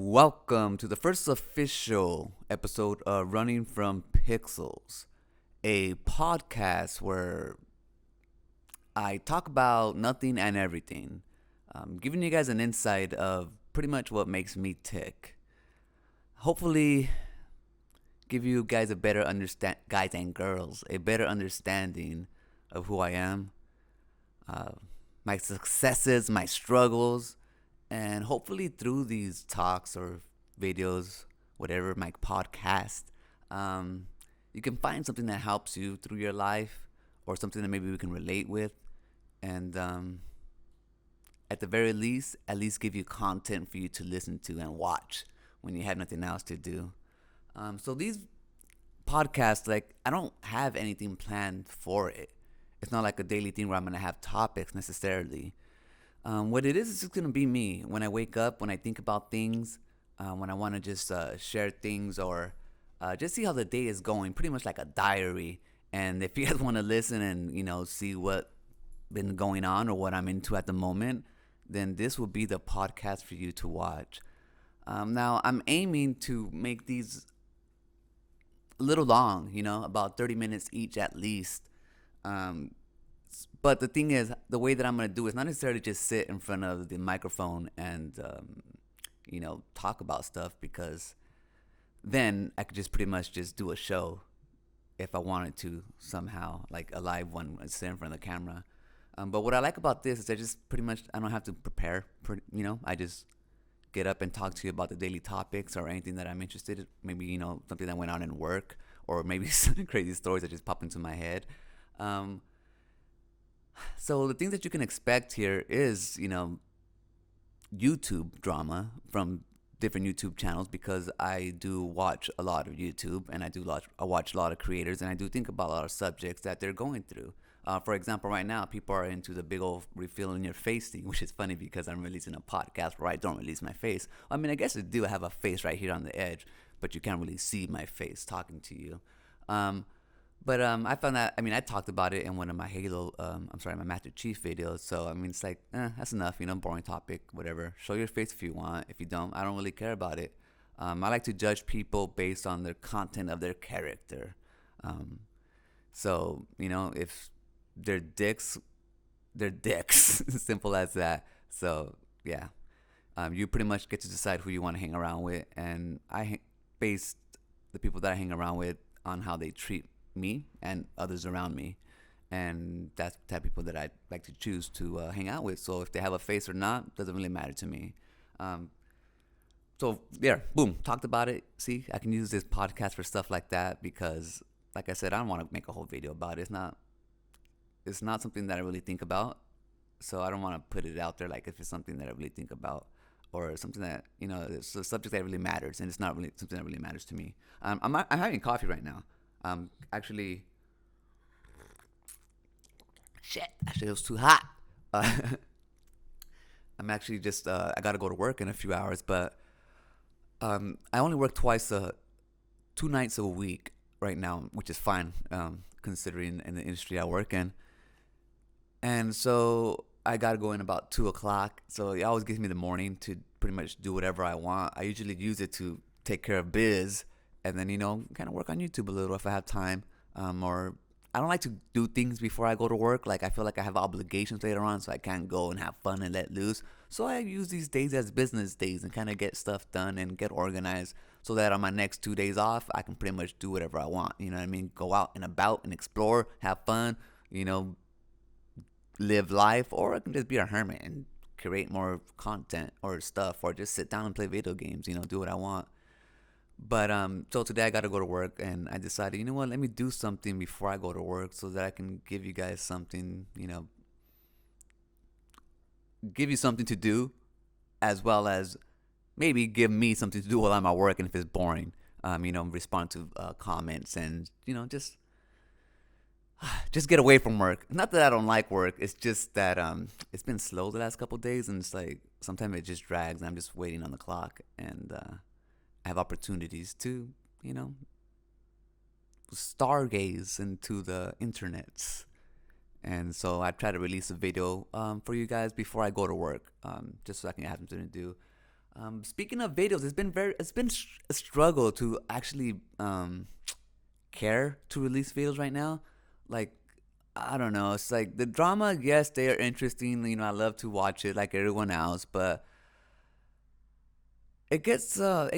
Welcome to the first official episode of Running from Pixels, a podcast where I talk about nothing and everything, giving you guys an insight of pretty much what makes me tick. Hopefully, give you guys a better understand, guys and girls, a better understanding of who I am, uh, my successes, my struggles, and hopefully through these talks or videos, whatever, my podcast, um, you can find something that helps you through your life or something that maybe we can relate with. And at the very least, at least give you content for you to listen to and watch when you have nothing else to do. So these podcasts, like, I don't have anything planned for it. It's not like a daily thing where I'm going to have topics necessarily. What it is just gonna be me. When I wake up, when I think about things, when I want to just share things or just see how the day is going, pretty much like a diary. And if you guys want to listen and see what been going on or what I'm into at the moment, then this will be the podcast for you to watch. Now I'm aiming to make these a little long, about 30 minutes each at least. Um, but the thing is, the way that I'm gonna do is not necessarily just sit in front of the microphone and talk about stuff, because then I could just pretty much just do a show if I wanted to somehow, like a live one, sit in front of the camera. But what I like about this is I don't have to prepare. I just get up and talk to you about the daily topics or anything that I'm interested in. Maybe something that went on in work, or maybe some crazy stories that just pop into my head. Um, So the things that you can expect here is, YouTube drama from different YouTube channels, because I do watch a lot of YouTube and I watch a lot of creators, and I do think about a lot of subjects that they're going through. For example, right now people are into the big old reveal in your face thing, which is funny because I'm releasing a podcast where I don't release my face. I mean, I guess I do have a face right here on the edge, but you can't really see my face talking to you. Um, but I found that, I mean, I talked about it in one of my my Master Chief videos. So, I mean, it's like, that's enough, boring topic, whatever. Show your face if you want. If you don't, I don't really care about it. I like to judge people based on their content of their character. Um, so, if they're dicks, they're dicks. Simple as that. So, yeah. You pretty much get to decide who you want to hang around with. And base the people that I hang around with on how they treat me and others around me. And that's the type of people that I like to choose to hang out with. So if they have a face or not, doesn't really matter to me. Um, so there, boom, talked about it. See, I can use this podcast for stuff like that because, like I said, I don't want to make a whole video about it. It's not something that I really think about. So I don't want to put it out there like if it's something that I really think about, or something that it's a subject that really matters, and it's not really something that really matters to me. I'm having coffee right now. Actually, shit, actually it was too hot. Uh, I'm actually just I gotta go to work in a few hours, but I only work twice, 2 nights a week right now, which is fine, considering in the industry I work in. And so I gotta go in about 2 o'clock. So it always gives me the morning to pretty much do whatever I want. I usually use it to take care of biz, and then kind of work on YouTube a little if I have time. Or I don't like to do things before I go to work. Like, I feel like I have obligations later on, so I can't go and have fun and let loose. So I use these days as business days and kind of get stuff done and get organized, so that on my next 2 days off, I can pretty much do whatever I want. You know what I mean? Go out and about and explore, have fun. You know, live life, or I can just be a hermit and create more content or stuff, or just sit down and play video games. Do what I want. But so today I got to go to work, and I decided, what, let me do something before I go to work so that I can give you guys something, give you something to do, as well as maybe give me something to do while I'm at work. And if it's boring, respond to comments, and just get away from work. Not that I don't like work. It's just that it's been slow the last couple of days, and it's like sometimes it just drags, and I'm just waiting on the clock, and I have opportunities to, you know, stargaze into the internets. And so I try to release a video for you guys before I go to work, just so I can have something to do. Speaking of videos, it's been a struggle to actually care to release videos right now. Like, I don't know. It's like the drama. Yes, they are interesting. You know, I love to watch it like everyone else, but it gets to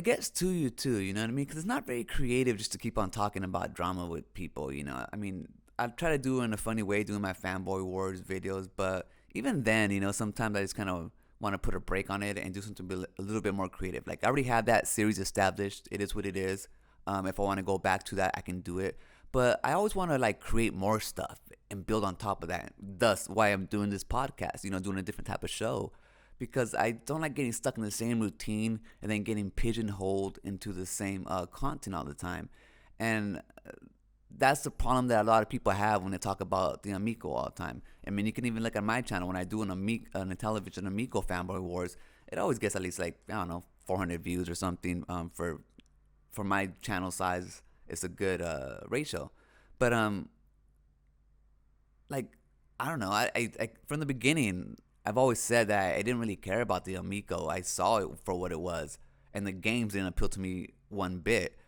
you too. You know what I mean? Because it's not very creative just to keep on talking about drama with people. You know, I mean, I try to do it in a funny way, doing my fanboy wars videos, but even then, you know, sometimes I just kind of want to put a break on it and do something a little bit more creative. Like I already have that series established. It is what it is. If I want to go back to that, I can do it. But I always want to like create more stuff and build on top of that. Thus, why I'm doing this podcast. You know, doing a different type of show because I don't like getting stuck in the same routine and then getting pigeonholed into the same content all the time. And that's the problem that a lot of people have when they talk about the Amico all the time. I mean, you can even look at my channel when I do an television Amico fanboy wars. It always gets at least like I don't know 400 views or something for my channel size. It's a good ratio, but like I don't know. I from the beginning, I've always said that I didn't really care about the Amico. I saw it for what it was, and the games didn't appeal to me one bit.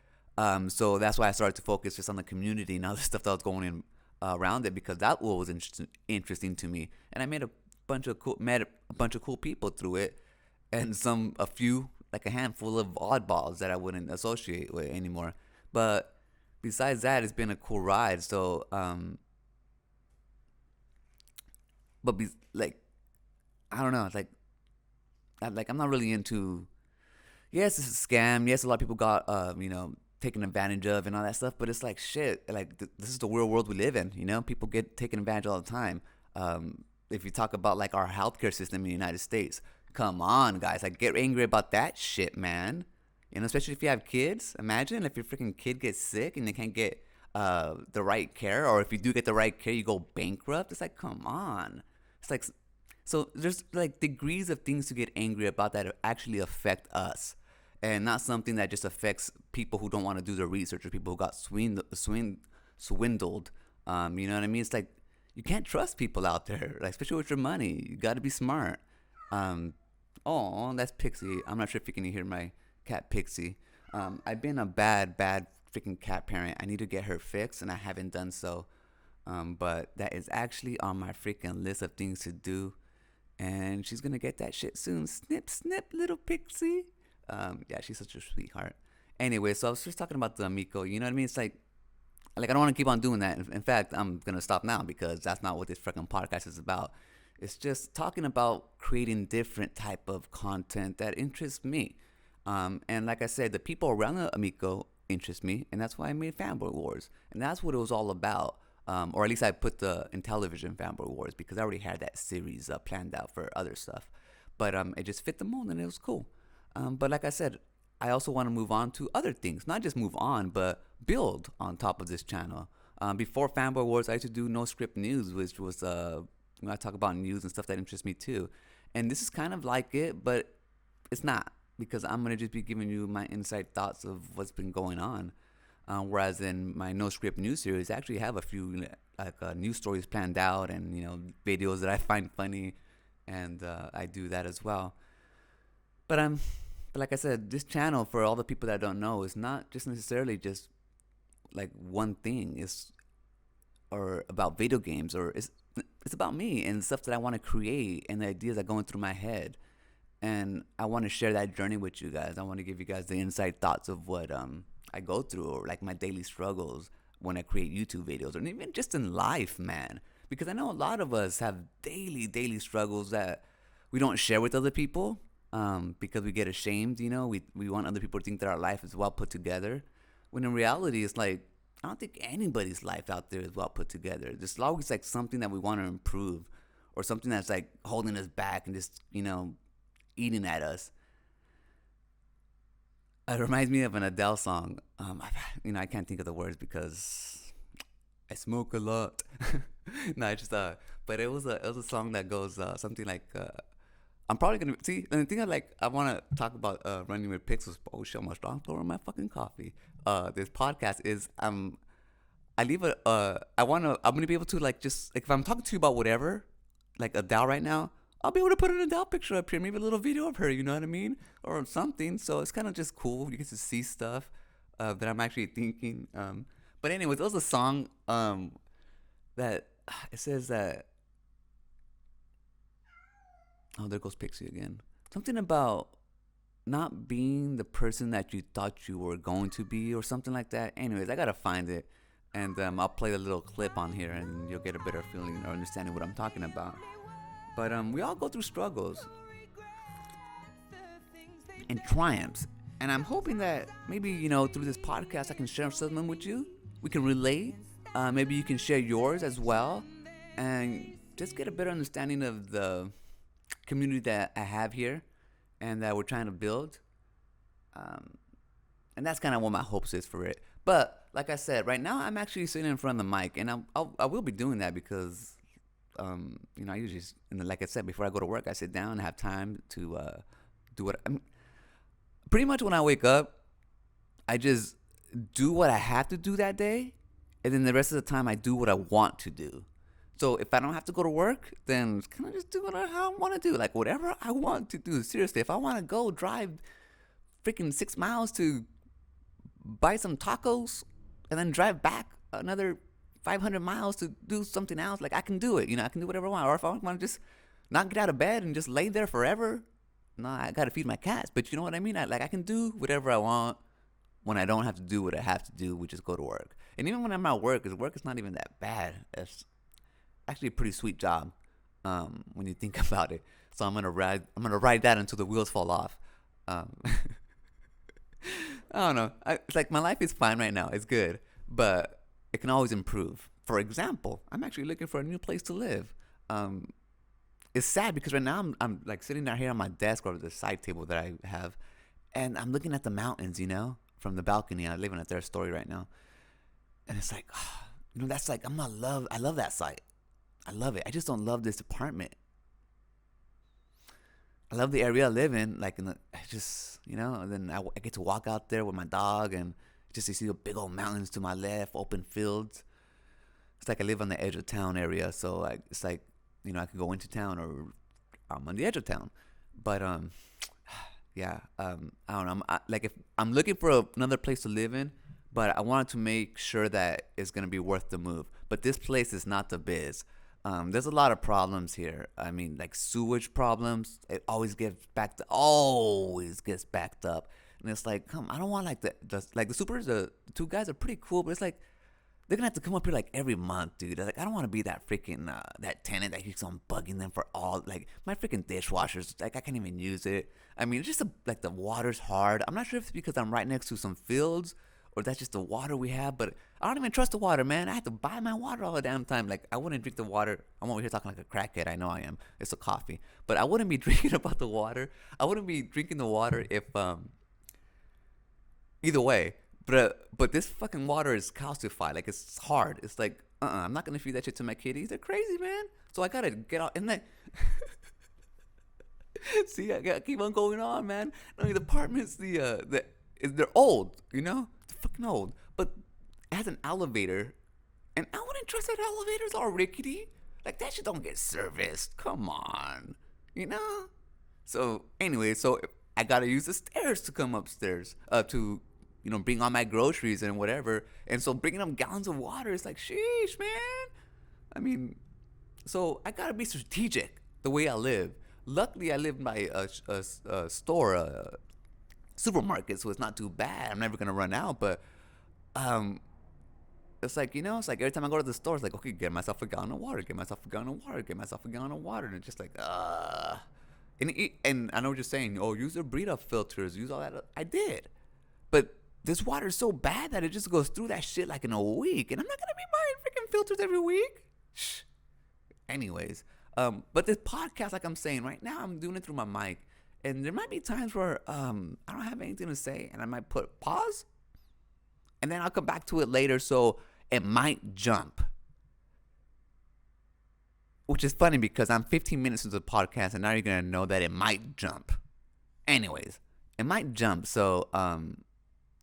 So that's why I started to focus just on the community and other stuff that was going in around it because that was interesting to me, and I made a met a bunch of cool people through it, and a few like a handful of oddballs that I wouldn't associate with anymore. But besides that, it's been a cool ride. So like I don't know, like I'm not really into. Yes, it's a scam. Yes, a lot of people got taken advantage of and all that stuff. But it's like shit. Like this is the real world we live in. You know, people get taken advantage all the time. If you talk about like our healthcare system in the United States, come on, guys, like get angry about that shit, man. You know, especially if you have kids. Imagine if your freaking kid gets sick and they can't get the right care, or if you do get the right care, you go bankrupt. It's like, come on. It's like so there's like degrees of things to get angry about that actually affect us, and not something that just affects people who don't want to do the research or people who got swindled. You know what I mean? It's like you can't trust people out there, like especially with your money. You got to be smart. Um, oh, that's Pixie. I'm not sure if you can hear my cat Pixie. I've been a bad freaking cat parent. I need to get her fixed, and I haven't done so. But that is actually on my freaking list of things to do and she's gonna get that shit soon. Snip, snip, little pixie. Yeah, she's such a sweetheart. Anyway, so I was just talking about the Amico. You know what I mean? It's like I don't want to keep on doing that. In fact, I'm gonna stop now because that's not what this freaking podcast is about. It's just talking about creating different type of content that interests me. And like I said, the people around the Amico interest me, and that's why I made Fanboy Wars, and that's what it was all about. Or at least I put the Intellivision Fanboy Wars because I already had that series planned out for other stuff. But it just fit the mold and it was cool. But like I said, I also want to move on to other things. Not just move on, but build on top of this channel. Before Fanboy Wars, I used to do No Script News, which was I talk about news and stuff that interests me too. And this is kind of like it, but it's not because I'm gonna just be giving you my inside thoughts of what's been going on. Whereas in my No Script News series, I actually have a few like news stories planned out and videos that I find funny, and I do that as well. But but like I said, this channel for all the people that don't know is not just necessarily just like one thing. It's or about video games or it's about me and stuff that I want to create and the ideas that are going through my head. And I want to share that journey with you guys. I want to give you guys the inside thoughts of what I go through or like my daily struggles when I create YouTube videos or even just in life, man. Because I know a lot of us have daily struggles that we don't share with other people because we get ashamed. We want other people to think that our life is well put together. When in reality, it's like I don't think anybody's life out there is well put together. There's always like something that we want to improve or something that's like holding us back and just eating at us. It reminds me of an Adele song. I can't think of the words because I smoke a lot. No, I just but it was a song that goes something like I'm probably gonna see. And the thing I want to talk about running with pixels. Oh shit! I'm strong over my fucking coffee. This podcast is I leave I'm gonna be able to like just like if I'm talking to you about whatever like Adele right now. I'll be able to put an Adele picture up here, maybe a little video of her, you know what I mean? Or something. So it's kind of just cool. You get to see stuff that I'm actually thinking. But anyways, there was a song that it says that, oh, there goes Pixie again. Something about not being the person that you thought you were going to be or something like that. Anyways, I gotta find it. And I'll play a little clip on here and you'll get a better feeling or understanding what I'm talking about. But we all go through struggles and triumphs. And I'm hoping that maybe, through this podcast, I can share something with you. We can relate. Maybe you can share yours as well. And just get a better understanding of the community that I have here and that we're trying to build. And that's kind of what my hopes is for it. But like I said, right now I'm actually sitting in front of the mic, and I will be doing that because, I usually, like I said, before I go to work, I sit down and have time to do what. Pretty much when I wake up, I just do what I have to do that day, and then the rest of the time I do what I want to do. So if I don't have to go to work, then kind of just do what I want to do, like whatever I want to do. Seriously, if I want to go drive freaking 6 miles to buy some tacos and then drive back another 500 miles to do something else, like I can do it. I can do whatever I want. Or if I want to just not get out of bed and just lay there forever, no, I got to feed my cats. But you know what I mean? I can do whatever I want when I don't have to do what I have to do, which is go to work. And even when I'm at work, because work is not even that bad. It's actually a pretty sweet job when you think about it. So I'm gonna ride that until the wheels fall off. I don't know. It's like my life is fine right now. It's good, but it can always improve. For example, I'm actually looking for a new place to live. It's sad because right now I'm like sitting down here on my desk or the side table that I have, and I'm looking at the mountains, from the balcony. I live in a third story right now, and it's like, that's like I love that site. I love it. I just don't love this apartment. I love the area I live in. Like, I just, and then I get to walk out there with my dog and just to see the big old mountains to my left, open fields. It's like I live on the edge of town area. So it's like, I can go into town or I'm on the edge of town. But, yeah, I don't know. If I'm looking for another place to live in, but I wanted to make sure that it's going to be worth the move. But this place is not the biz. There's a lot of problems here. I mean, like sewage problems. It always gets backed up. And it's like, I don't want the supers. The two guys are pretty cool, but it's like they're gonna have to come up here like every month, dude. Like, I don't want to be that freaking that tenant that keeps on bugging them for all like my freaking dishwashers. Like, I can't even use it. I mean, it's just like the water's hard. I'm not sure if it's because I'm right next to some fields or that's just the water we have, but I don't even trust the water, man. I have to buy my water all the damn time. Like, I wouldn't drink the water. I'm over here talking like a crackhead. I know I am. It's a coffee. But I wouldn't be drinking about the water. I wouldn't be drinking the water if, either way. But this fucking water is calcified. Like, it's hard. It's like, I'm not going to feed that shit to my kitties. They're crazy, man. So I got to get out. And then, see, I got to keep on going on, man. I mean, the apartments, they're old, They're fucking old. But it has an elevator, and I wouldn't trust that elevator's all rickety. Like, that shit don't get serviced. Come on, So anyway, I gotta use the stairs to come upstairs, to bring all my groceries and whatever. And so bringing up gallons of water is like, sheesh, man. I mean, so I gotta be strategic the way I live. Luckily, I live by a store, supermarket, so it's not too bad. I'm never gonna run out, but it's like, it's like every time I go to the store, it's like, okay, get myself a gallon of water, get myself a gallon of water, get myself a gallon of water, and it's just like, and I know what you're saying. Oh, use the Brita filters, use all that. I did, but this water is so bad that it just goes through that shit like in a week, and I'm not gonna be buying freaking filters every week. Shh. Anyways, but this podcast, like I'm saying right now, I'm doing it through my mic, and there might be times where I don't have anything to say, and I might put pause, and then I'll come back to it later, so it might jump. Which is funny because I'm 15 minutes into the podcast, and now you're gonna know that it might jump. Anyways, it might jump, so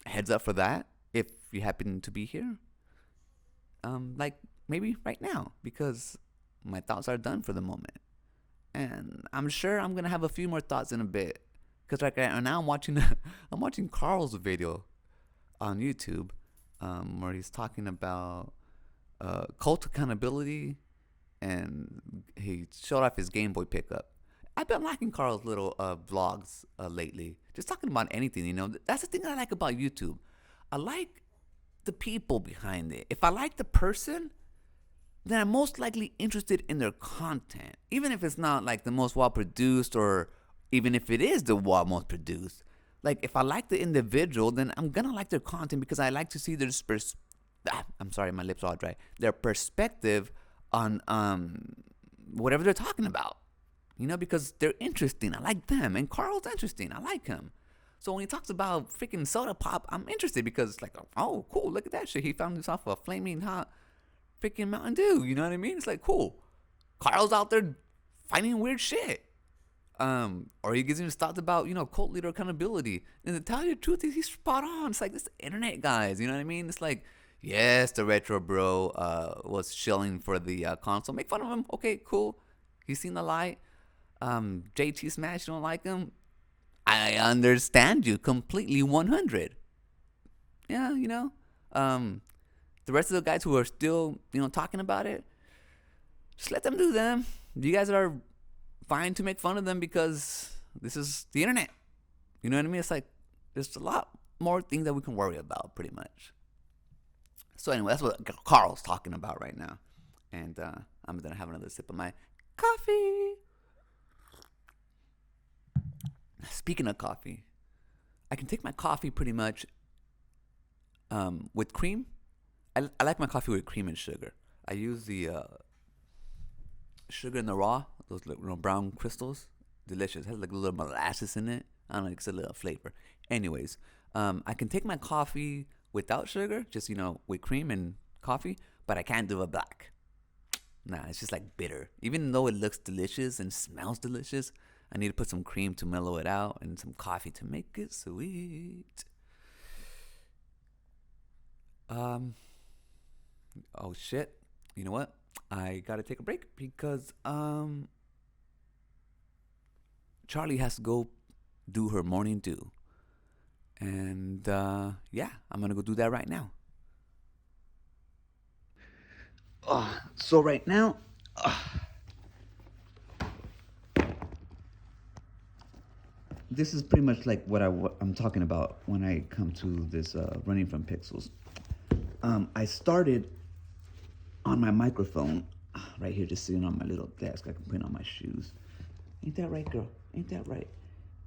heads up for that if you happen to be here. Like maybe right now, because my thoughts are done for the moment. and I'm sure I'm gonna have a few more thoughts in a bit. Cause like right now I'm watching I'm watching Carl's video on YouTube, where he's talking about cult accountability, and he showed off his Game Boy pickup. I've been liking Carl's little vlogs lately, just talking about anything. That's the thing I like about YouTube. I like the people behind it. If I like the person, then I'm most likely interested in their content, even if it's not like the most well produced, or even if it is the most produced. Like if I like the individual, then I'm gonna like their content because I like to see their I'm sorry, my lips are all dry. Their perspective on whatever they're talking about. Because they're interesting. I like them, and Carl's interesting. I like him. So when he talks about freaking soda pop, I'm interested because it's like, oh, cool, look at that shit. He found himself a flaming hot freaking Mountain Dew. You know what I mean? It's like, cool. Carl's out there finding weird shit. Or he gives him thoughts about, cult leader accountability. And to tell you the truth, he's spot on. It's like this internet guys, you know what I mean? It's like, yes, the retro bro was shilling for the console. Make fun of him. Okay, cool. He's seen the light. JT Smash, you don't like him? I understand you completely 100. Yeah, the rest of the guys who are still, talking about it, just let them do them. You guys are fine to make fun of them because this is the internet. You know what I mean? It's like there's a lot more things that we can worry about, pretty much. So anyway, that's what Carl's talking about right now. And I'm going to have another sip of my coffee. Speaking of coffee, I can take my coffee pretty much with cream. I like my coffee with cream and sugar. I use the sugar in the raw, those brown crystals. Delicious. It has like a little molasses in it. I don't know, it's a little flavor. Anyways, I can take my coffee without sugar, just with cream and coffee, but I can't do it black. Nah, it's just like bitter. Even though it looks delicious and smells delicious, I need to put some cream to mellow it out and some coffee to make it sweet. Oh shit. You know what? I gotta take a break because Charlie has to go do her morning dew. And yeah, I'm gonna go do that right now. So right now, this is pretty much like what I'm talking about when I come to this running from pixels. I started on my microphone right here, just sitting on my little desk. I can put on my shoes. Ain't that right, girl? Ain't that right?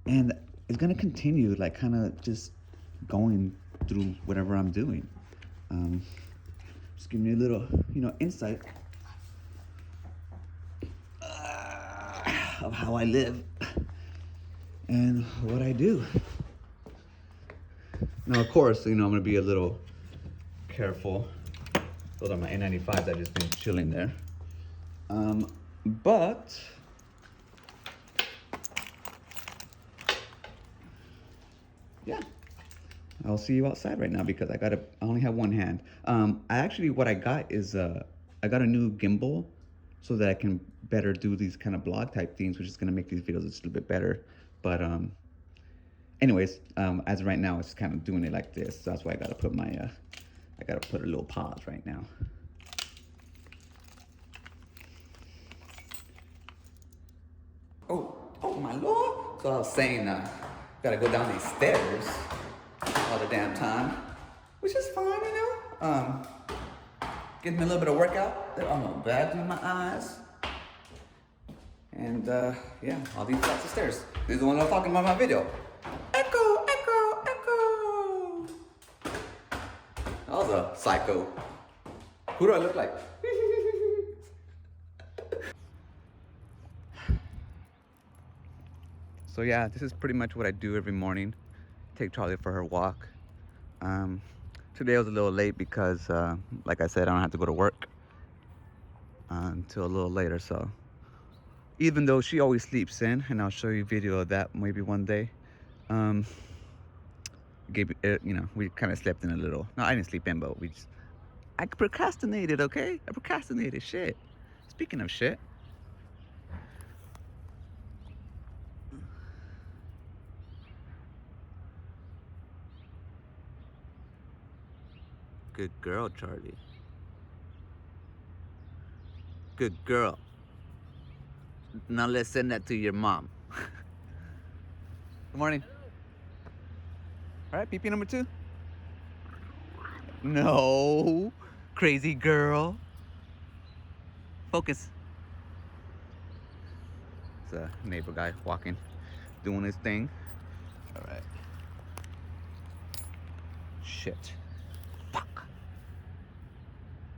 And it's gonna continue, like, kind of just going through whatever I'm doing. Just give me a little, insight of how I live and what I do. Now, of course, I'm gonna be a little careful. Those are my N95s that just been chilling there. But yeah, I'll see you outside right now because I only have one hand. What I got is I got a new gimbal so that I can better do these kind of blog type things, which is gonna make these videos just a little bit better. But anyways, as of right now, it's kind of doing it like this. So that's why I gotta put a little pause right now. Oh my lord! So I was saying, gotta go down these stairs all the damn time, which is fine, Getting me a little bit of workout. I'm gonna bad in my eyes, and yeah, all these flights of stairs. This is the one I'm talking about in my video. Echo, echo, echo. That was a psycho. Who do I look like? So yeah, this is pretty much what I do every morning. Take Charlie for her walk. Today I was a little late because, like I said, I don't have to go to work until a little later. So even though she always sleeps in, and I'll show you a video of that maybe one day. We kind of slept in a little. No, I didn't sleep in, but I procrastinated, okay? I procrastinated, shit. Speaking of shit. Good girl, Charlie. Good girl. Now let's send that to your mom. Good morning. All right, PP number 2. No. Crazy girl. Focus. It's a neighbor guy walking, doing his thing. All right. Shit. Fuck.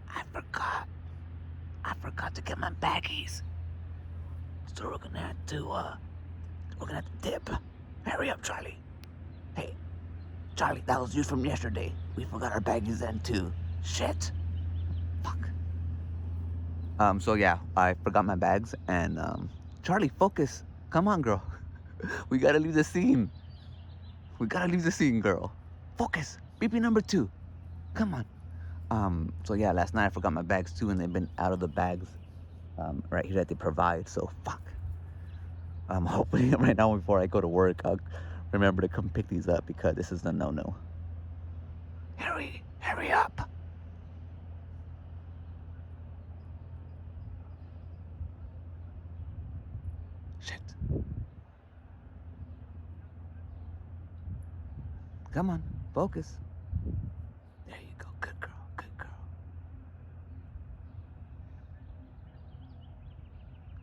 I forgot. I forgot to get my baggies. So we're gonna have to dip. Hurry up, Charlie. Hey, Charlie, that was used from yesterday. We forgot our baggies then too. Shit. Fuck. So yeah, I forgot my bags and Charlie, focus. Come on, girl. We gotta leave the scene. We gotta leave the scene, girl. Focus. BP number 2. Come on. So yeah, last night I forgot my bags too, and they've been out of the bags right here that they provide. So fuck. Hopefully right now before I go to work, I'll remember to come pick these up because this is a no-no. Hurry up. Shit. Come on, focus. There you go, good girl.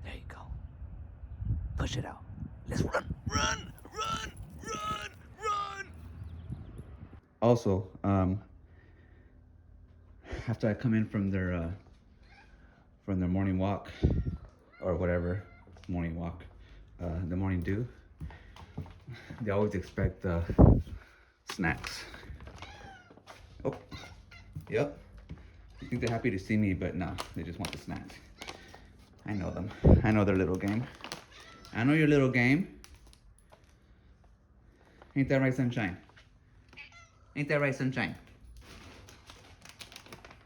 There you go. Push it out. Let's run. Also, after I come in from their morning walk or whatever morning walk, the morning dew, they always expect snacks. Oh, yep. I think they're happy to see me, but no, they just want the snacks. I know them. I know their little game. I know your little game. Ain't that right, sunshine? Ain't that right, sunshine?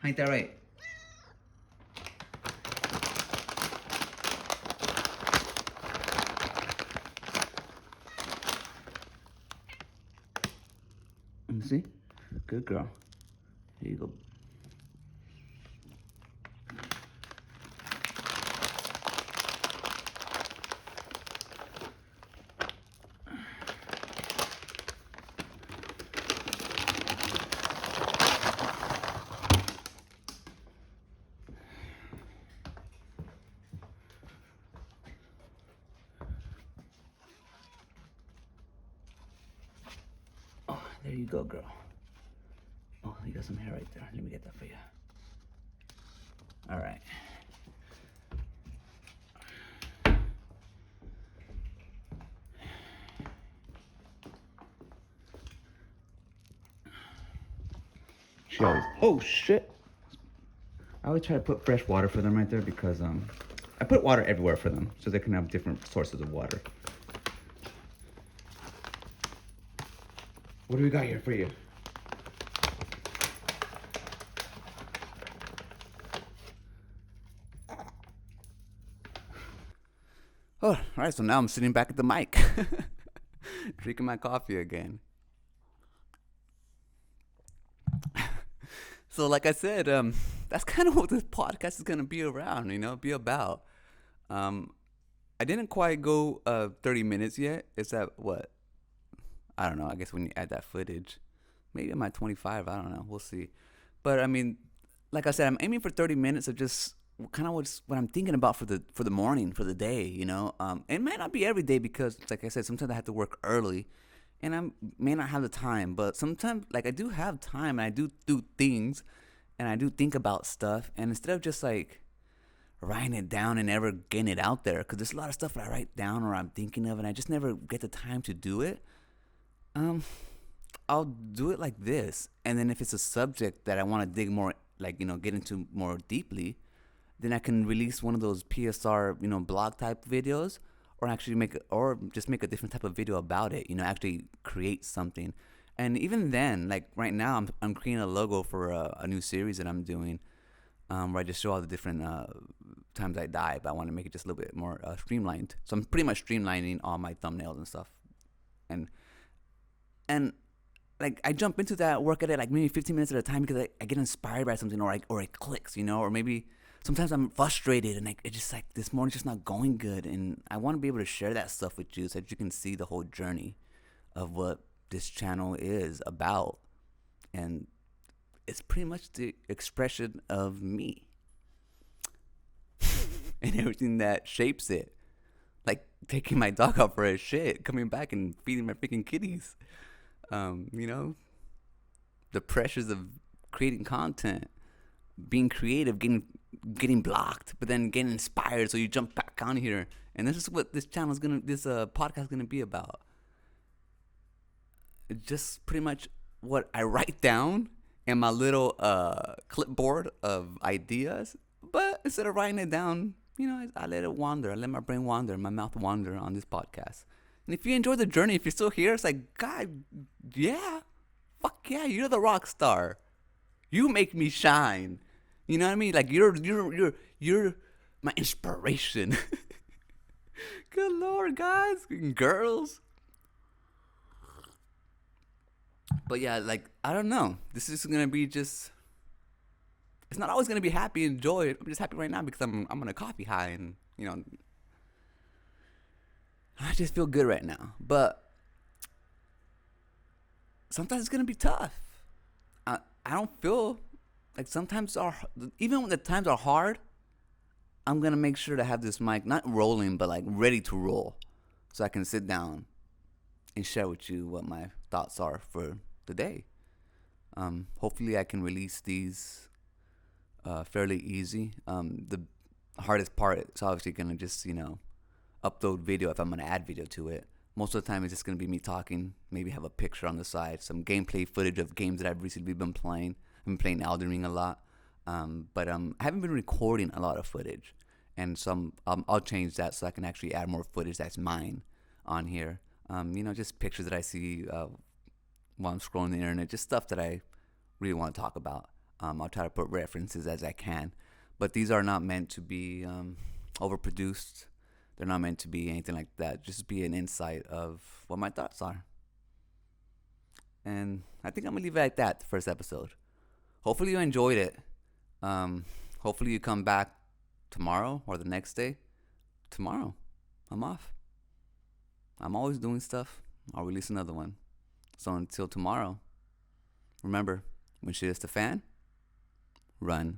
Ain't that right? Let me see. Good girl. Here you go. Oh, there you go, girl. Oh, you got some hair right there. Let me get that for you. All right. She always. Oh shit! I always try to put fresh water for them right there because I put water everywhere for them so they can have different sources of water. What do we got here for you? Oh, all right. So now I'm sitting back at the mic, drinking my coffee again. So, like I said, that's kind of what this podcast is gonna be around. Be about. Um, I didn't quite go 30 minutes yet. It's at what? I don't know. I guess when you add that footage, maybe I'm at 25. I don't know. We'll see. But I mean, like I said, I'm aiming for 30 minutes of just kind of what I'm thinking about for the morning, for the day. It might not be every day because, like I said, sometimes I have to work early, and I may not have the time. But sometimes, like I do have time, and I do things, and I do think about stuff. And instead of just like writing it down and never getting it out there, because there's a lot of stuff that I write down or I'm thinking of, and I just never get the time to do it. Um, I'll do it like this, and then if it's a subject that I want to dig more, like get into more deeply, then I can release one of those PSR, blog type videos, or actually or just make a different type of video about it. Actually create something, and even then, like right now, I'm creating a logo for a new series that I'm doing, where I just show all the different times I die, but I want to make it just a little bit more streamlined. So I'm pretty much streamlining all my thumbnails and stuff, and and like I jump into that, work at it like maybe 15 minutes at a time because I get inspired by something, or it clicks, or maybe sometimes I'm frustrated and like it just like this morning's just not going good, and I want to be able to share that stuff with you so that you can see the whole journey of what this channel is about, and it's pretty much the expression of me and everything that shapes it. Like taking my dog out for a shit, coming back and feeding my freaking kitties. You know, the pressures of creating content, being creative, getting blocked, but then getting inspired, so you jump back on here. And this is what this podcast is gonna be about. It's just pretty much what I write down in my little clipboard of ideas. But instead of writing it down, I let it wander. I let my brain wander, my mouth wander on this podcast. And if you enjoy the journey, if you're still here, it's like, God, yeah, fuck yeah, you're the rock star. You make me shine. You know what I mean? Like you're my inspiration. Good Lord, guys, girls. But yeah, like I don't know. This is gonna be just. It's not always gonna be happy and joy. I'm just happy right now because I'm on a coffee high, and I just feel good right now. But sometimes it's gonna be tough. I don't feel like even when the times are hard, I'm gonna make sure to have this mic not rolling but like ready to roll, so I can sit down and share with you what my thoughts are for the day. Hopefully I can release these fairly easy. The hardest part is obviously gonna just upload video if I'm gonna add video to it. Most of the time it's just gonna be me talking, maybe have a picture on the side, some gameplay footage of games that I've recently been playing. I've been playing Elden Ring a lot, but I haven't been recording a lot of footage, and so I'll change that so I can actually add more footage that's mine on here. Just pictures that I see while I'm scrolling the internet, just stuff that I really want to talk about. I'll try to put references as I can, but these are not meant to be overproduced. They're not meant to be anything like that. Just be an insight of what my thoughts are. And I think I'm going to leave it at that, the first episode. Hopefully you enjoyed it. Hopefully you come back tomorrow or the next day. Tomorrow, I'm off. I'm always doing stuff. I'll release another one. So until tomorrow, remember, when shit hits the fan, run.